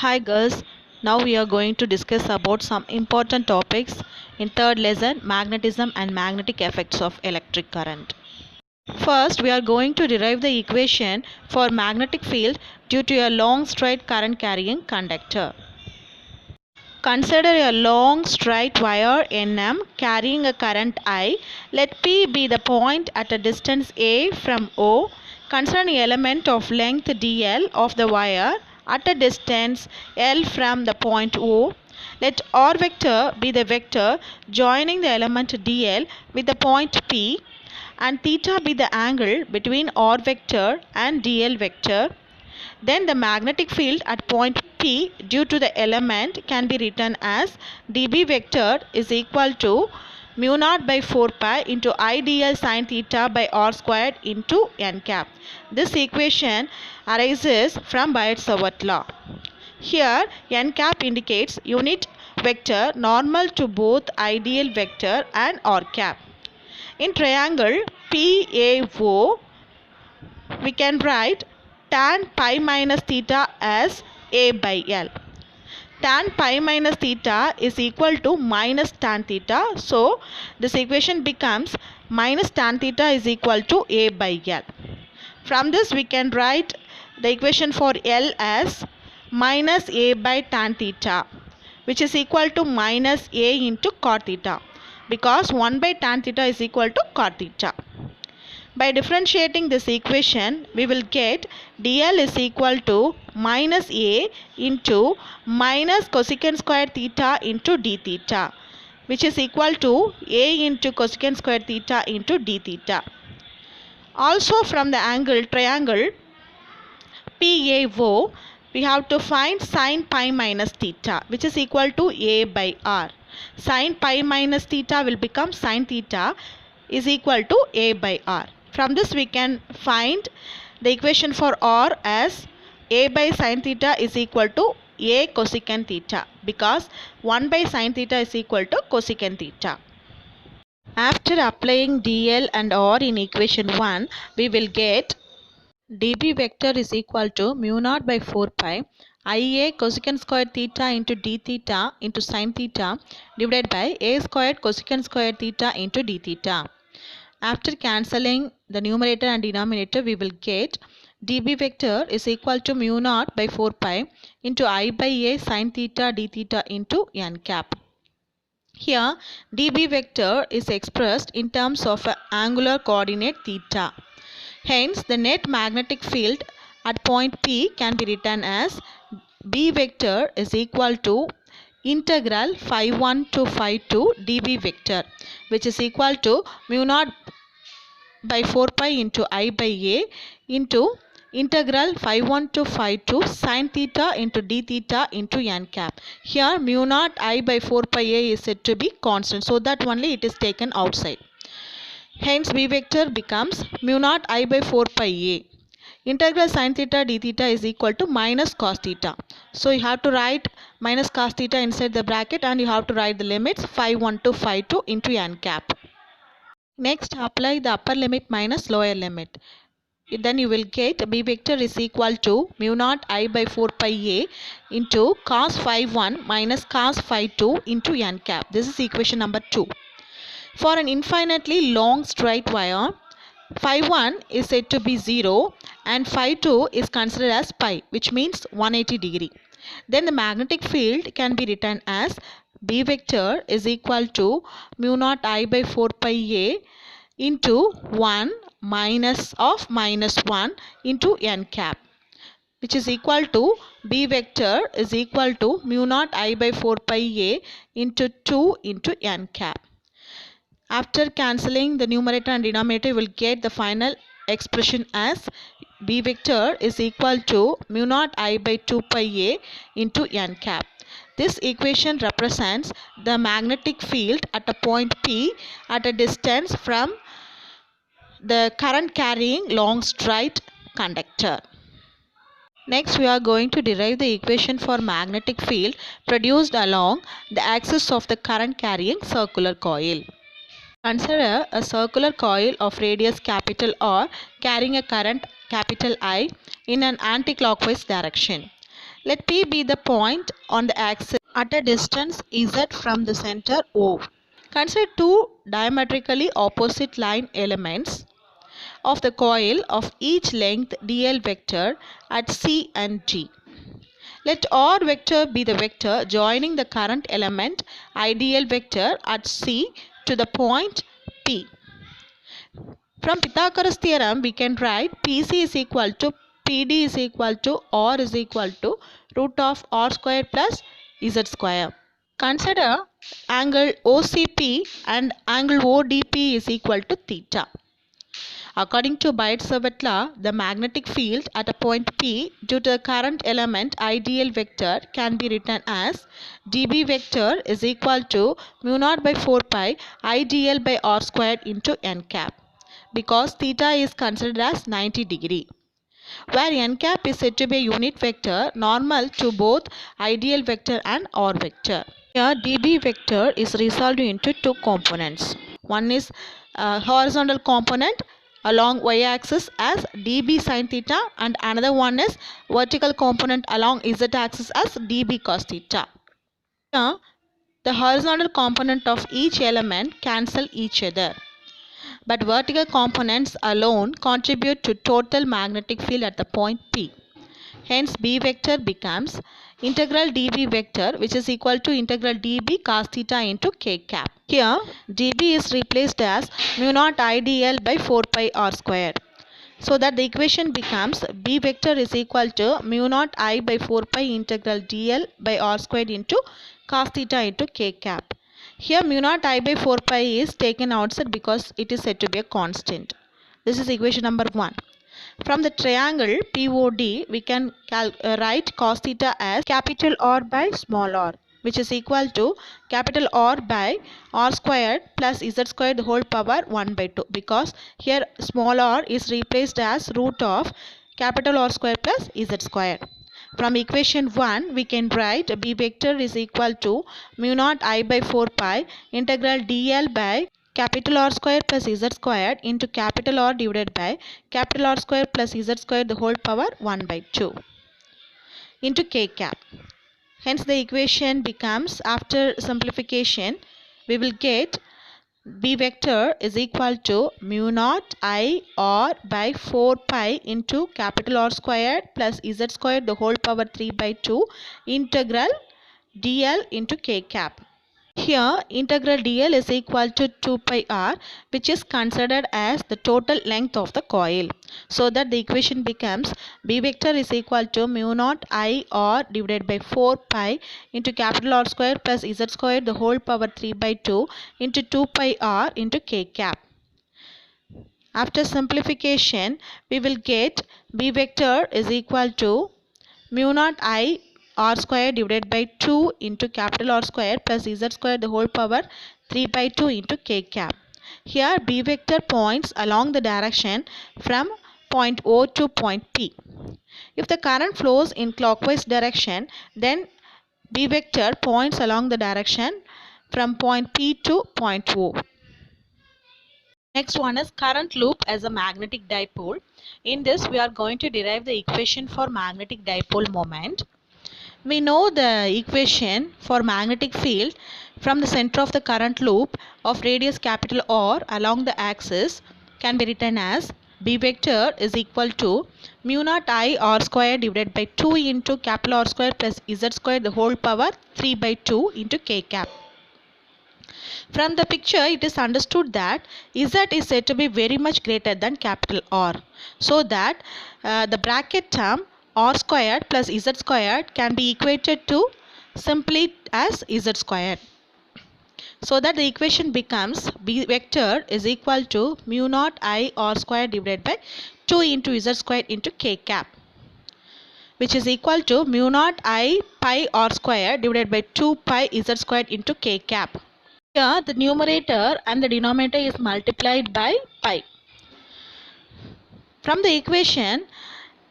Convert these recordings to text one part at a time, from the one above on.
Hi girls, now we are going to discuss about some important topics in third lesson, magnetism and magnetic effects of electric current. First, we are going to derive the equation for magnetic field due to a long straight current carrying conductor. Consider a long straight wire Nm carrying a current I. Let P be the point at a distance A from O. Consider an element of length dl of the wire at a distance L from the point O. Let R vector be the vector joining the element dl with the point P and theta be the angle between R vector and dl vector. Then the magnetic field at point P due to the element can be written as dB vector is equal to mu naught by 4 pi into I dl sin theta by r squared into n cap. This equation arises from Biot-Savart law. Here n cap indicates unit vector normal to both ideal vector and r cap. In triangle PAO, we can write tan pi minus theta as A by L. Tan pi minus theta is equal to minus tan theta. So, this equation becomes minus tan theta is equal to A by L. From this, we can write the equation for L as minus A by tan theta, which is equal to minus A into cot theta, because 1 by tan theta is equal to cot theta. By differentiating this equation, we will get dl is equal to minus a into minus cosecant square theta into d theta, which is equal to a into cosecant square theta into d theta. Also from the angle triangle PAO, we have to find sin pi minus theta, which is equal to a by r. Sin pi minus theta will become sin theta is equal to a by r. From this we can find the equation for r as a by sin theta is equal to a cosecant theta, because 1 by sin theta is equal to cosecant theta. After applying dl and r in equation 1, we will get dB vector is equal to mu naught by 4 pi Ia cosecant square theta into d theta into sin theta divided by a squared cosecant square theta into d theta. After cancelling the numerator and denominator, we will get dB vector is equal to mu naught by 4 pi into I by a sin theta d theta into n cap. Here dB vector is expressed in terms of an angular coordinate theta. Hence the net magnetic field at point P can be written as B vector is equal to integral phi 1 to phi 2 dB vector, which is equal to mu naught by 4 pi into I by a into integral phi 1 to phi 2 sin theta into d theta into n cap. Here mu naught I by 4 pi a is said to be constant, so that only it is taken outside. Hence B vector becomes mu naught I by 4 pi a. Integral sin theta d theta is equal to minus cos theta. So you have to write minus cos theta inside the bracket, and you have to write the limits phi 1 to phi 2 into n cap. Next, apply the upper limit minus lower limit. Then you will get B vector is equal to mu naught I by 4 pi a into cos phi 1 minus cos phi 2 into n cap. This is equation number 2. For an infinitely long straight wire, phi 1 is said to be 0 and phi 2 is considered as pi, which means 180 degree. Then the magnetic field can be written as B vector is equal to mu naught I by 4 pi a into 1 minus of minus 1 into n cap, which is equal to B vector is equal to mu naught I by 4 pi a into 2 into n cap. After cancelling the numerator and denominator, you will get the final expression as B vector is equal to mu naught I by 2 pi a into n cap. This equation represents the magnetic field at a point P at a distance from the current carrying long straight conductor. Next, we are going to derive the equation for magnetic field produced along the axis of the current carrying circular coil. Consider a circular coil of radius capital R carrying a current capital I in an anticlockwise direction. Let P be the point on the axis at a distance Z from the center O. Consider two diametrically opposite line elements of the coil of each length dl vector at C and G. Let R vector be the vector joining the current element ideal vector at C to the point P. From Pythagoras theorem, we can write PC is equal to PD is equal to R is equal to root of R square plus Z square. Consider angle OCP and angle ODP is equal to theta. According to Biot-Savart law, the magnetic field at a point P due to the current element ideal vector can be written as dB vector is equal to mu naught by 4 pi ideal by R squared into n cap, because theta is considered as 90 degree, where n cap is said to be a unit vector normal to both ideal vector and R vector. Here dB vector is resolved into two components. One is horizontal component along y-axis as dB sin theta, and another one is vertical component along z-axis as dB cos theta. Here the horizontal component of each element cancel each other, but vertical components alone contribute to total magnetic field at the point P. Hence B vector becomes integral dB vector, which is equal to integral dB cos theta into k cap. Here dB is replaced as mu naught IDL by 4 pi R square, so that the equation becomes B vector is equal to mu naught I by 4 pi integral dl by R squared into cos theta into k cap. Here mu naught I by 4 pi is taken outside because it is said to be a constant. This is equation number 1. From the triangle POD, we can write cos theta as capital R by small r, which is equal to capital R by R squared plus Z squared the whole power 1 by 2, because here small r is replaced as root of capital R squared plus Z squared. From equation 1, we can write B vector is equal to mu naught I by 4 pi integral dl by capital R square plus Z squared into capital R divided by capital R square plus Z squared the whole power 1 by 2 into k cap. Hence the equation becomes, after simplification, we will get B vector is equal to mu naught I R by 4 pi into capital R squared plus Z squared the whole power 3 by 2 integral dl into k cap. Here integral dl is equal to 2 pi r, which is considered as the total length of the coil, so that the equation becomes B vector is equal to mu naught I r divided by 4 pi into capital R square plus Z square the whole power 3 by 2 into 2 pi r into k cap. After simplification, we will get B vector is equal to mu naught I R square divided by 2 into capital R square plus Z square the whole power 3 by 2 into k cap. Here B vector points along the direction from point O to point P. If the current flows in clockwise direction, then B vector points along the direction from point P to point O. Next one is current loop as a magnetic dipole. In this, we are going to derive the equation for magnetic dipole moment. We know the equation for magnetic field from the center of the current loop of radius capital R along the axis can be written as B vector is equal to mu naught I R square divided by 2 into capital R square plus Z square the whole power 3 by 2 into k cap. From the picture, it is understood that Z is said to be very much greater than capital R, so that the bracket term R squared plus Z squared can be equated to simply as Z squared, so that the equation becomes B vector is equal to mu naught I R squared divided by 2 into Z squared into k cap, which is equal to mu naught I pi R squared divided by 2 pi Z squared into k cap. Here the numerator and the denominator is multiplied by pi. From the equation,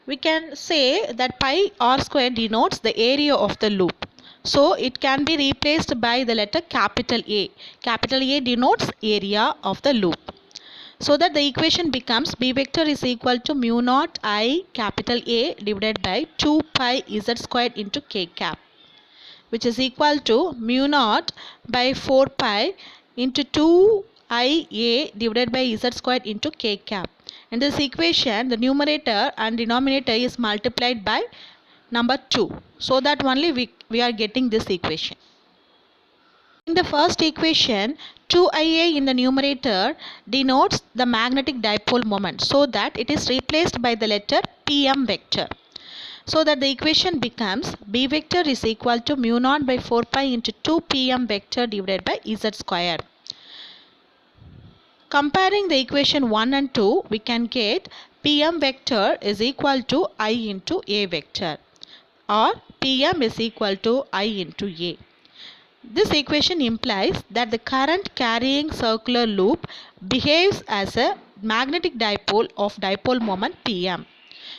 we can say that pi r square denotes the area of the loop. So it can be replaced by the letter capital A. Capital A denotes area of the loop. So that the equation becomes B vector is equal to mu naught I capital A divided by 2 pi z squared into k cap, which is equal to mu naught by 4 pi into 2 I A divided by z squared into k cap. In this equation, the numerator and denominator is multiplied by number 2. So that only we are getting this equation. In the first equation, 2IA in the numerator denotes the magnetic dipole moment, so that it is replaced by the letter PM vector. So that the equation becomes B vector is equal to mu naught by 4 pi into 2 PM vector divided by Z square. Comparing the equation 1 and 2, we can get PM vector is equal to I into A vector, or PM is equal to I into A. This equation implies that the current carrying circular loop behaves as a magnetic dipole of dipole moment PM.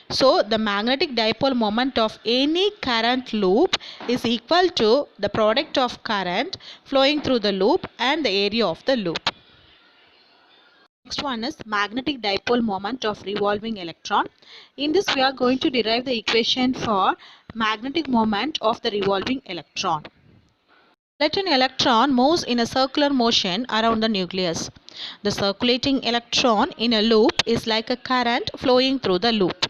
So, the magnetic dipole moment of any current loop is equal to the product of current flowing through the loop and the area of the loop. Next one is magnetic dipole moment of revolving electron. In this, we are going to derive the equation for magnetic moment of the revolving electron. Let an electron moves in a circular motion around the nucleus. The circulating electron in a loop is like a current flowing through the loop.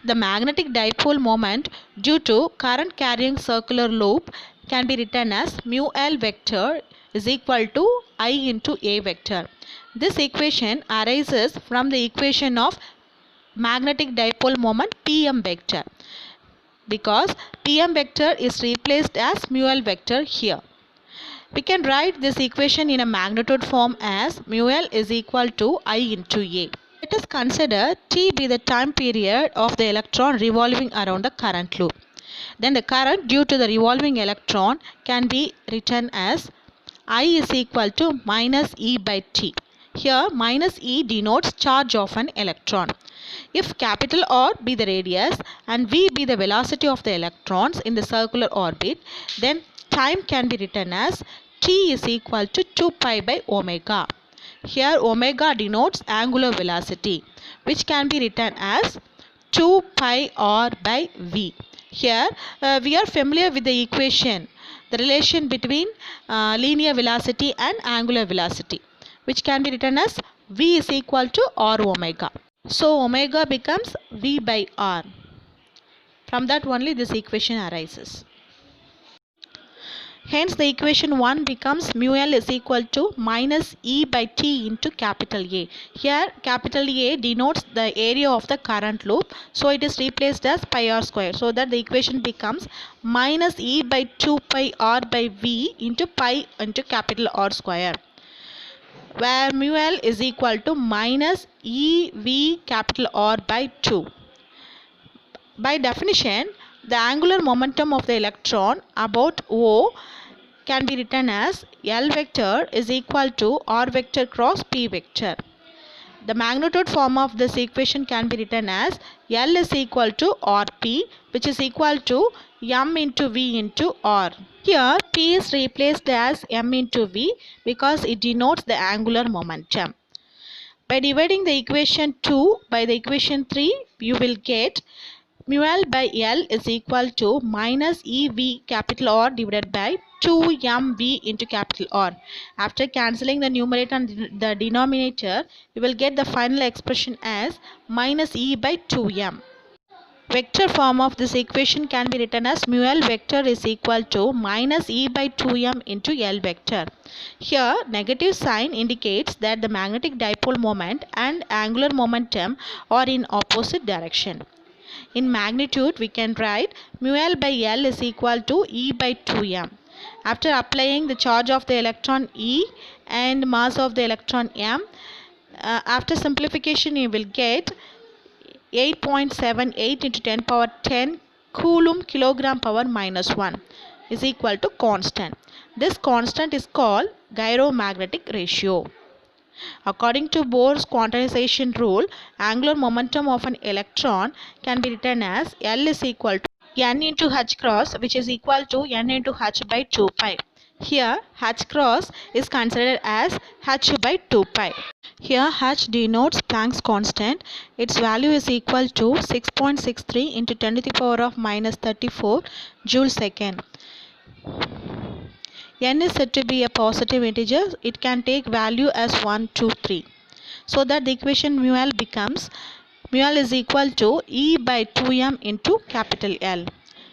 The magnetic dipole moment due to current carrying circular loop can be written as mu L vector is equal to I into A vector. This equation arises from the equation of magnetic dipole moment PM vector, because PM vector is replaced as mu L vector here. We can write this equation in a magnitude form as mu L is equal to I into A. Let us consider T be the time period of the electron revolving around the current loop. Then the current due to the revolving electron can be written as I is equal to minus E by T. Here minus E denotes charge of an electron. If capital R be the radius and V be the velocity of the electrons in the circular orbit, then time can be written as T is equal to 2 pi by omega. Here omega denotes angular velocity, which can be written as 2 pi R by V. Here we are familiar with the equation, the relation between linear velocity and angular velocity, which can be written as V is equal to R omega. So omega becomes V by R. From that only this equation arises. Hence the equation 1 becomes mu L is equal to minus E by T into capital A. Here capital A denotes the area of the current loop, so it is replaced as pi R square, so that the equation becomes minus E by 2 pi R by V into pi into capital R square, where mu L is equal to minus EV capital R by 2. By definition, the angular momentum of the electron about O can be written as L vector is equal to R vector cross P vector. The magnitude form of this equation can be written as L is equal to RP, which is equal to M into V into R. Here P is replaced as M into V because it denotes the angular momentum. By dividing the equation 2 by the equation 3, you will get mu L by L is equal to minus EV capital R divided by 2mv into capital R. After cancelling the numerator and the denominator, you will get the final expression as minus E by 2m. Vector form of this equation can be written as mu L vector is equal to minus E by 2m into L vector. Here negative sign indicates that the magnetic dipole moment and angular momentum are in opposite direction. In magnitude, we can write mu L by L is equal to E by 2m. After applying the charge of the electron E and mass of the electron m, after simplification you will get 8.78 into 10 power 10 coulomb kilogram power minus 1 is equal to constant. This constant is called gyromagnetic ratio. According to Bohr's quantization rule, angular momentum of an electron can be written as L is equal to n into h cross, which is equal to n into h by 2 pi. Here h cross is considered as h by 2 pi. Here h denotes Planck's constant. Its value is equal to 6.63 into 10 to the power of minus 34 joule second. N is said to be a positive integer. It can take value as 1, 2, 3. So that the equation mu L becomes mu L is equal to E by 2m into capital L,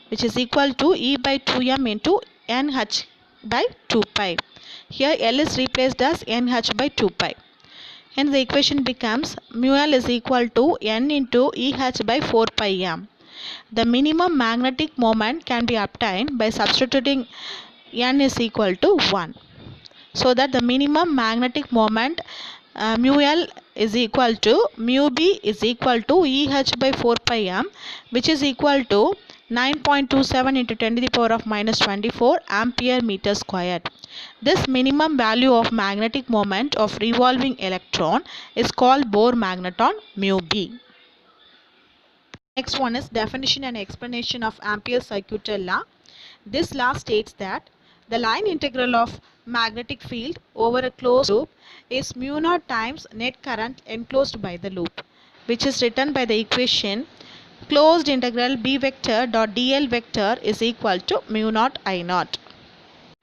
which is equal to E by 2m into NH by 2 pi. Here L is replaced as NH by 2 pi. Hence the equation becomes mu L is equal to N into EH by 4 pi m. The minimum magnetic moment can be obtained by substituting N is equal to 1. So that the minimum magnetic moment mu L is equal to mu B is equal to EH by 4 pi m, which is equal to 9.27 into 10 to the power of minus 24 ampere meter squared. This minimum value of magnetic moment of revolving electron is called Bohr magneton mu B. Next one is definition and explanation of Ampere's circuitous law. This law states that the line integral of magnetic field over a closed loop is mu naught times net current enclosed by the loop, which is written by the equation closed integral B vector dot dl vector is equal to mu naught I naught.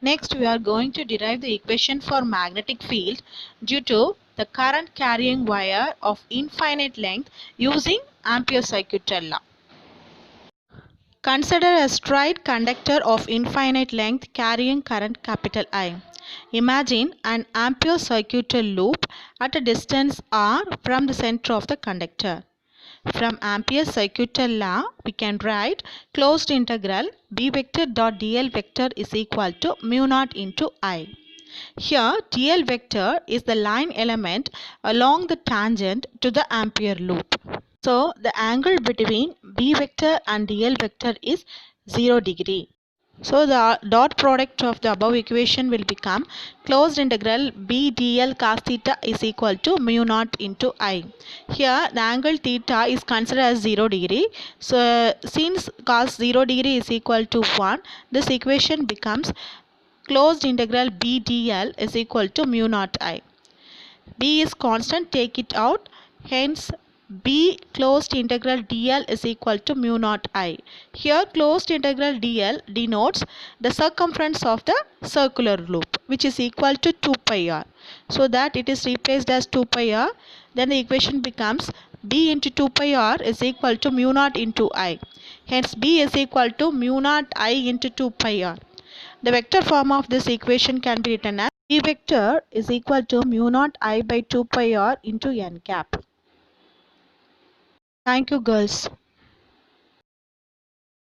Next we are going to derive the equation for magnetic field due to the current carrying wire of infinite length using Ampere's circuitous law. Consider a straight conductor of infinite length carrying current capital I. Imagine an Ampere circuitous loop at a distance r from the center of the conductor. From Ampere's circuitous law, we can write closed integral B vector dot dl vector is equal to mu naught into I. Here dl vector is the line element along the tangent to the Ampere loop. So the angle between B vector and dl vector is 0 degree. So the dot product of the above equation will become closed integral B dl cos theta is equal to mu naught into I. Here the angle theta is considered as 0 degree. So since cos 0 degree is equal to 1, this equation becomes closed integral B dl is equal to mu naught I. B is constant, take it out. Hence B closed integral dl is equal to mu naught I. Here closed integral dl denotes the circumference of the circular loop, which is equal to 2 pi r. So that it is replaced as 2 pi r. Then the equation becomes B into 2 pi r is equal to mu naught into I. Hence B is equal to mu naught I into 2 pi r. The vector form of this equation can be written as B vector is equal to mu naught I by 2 pi r into n cap. Thank you, girls.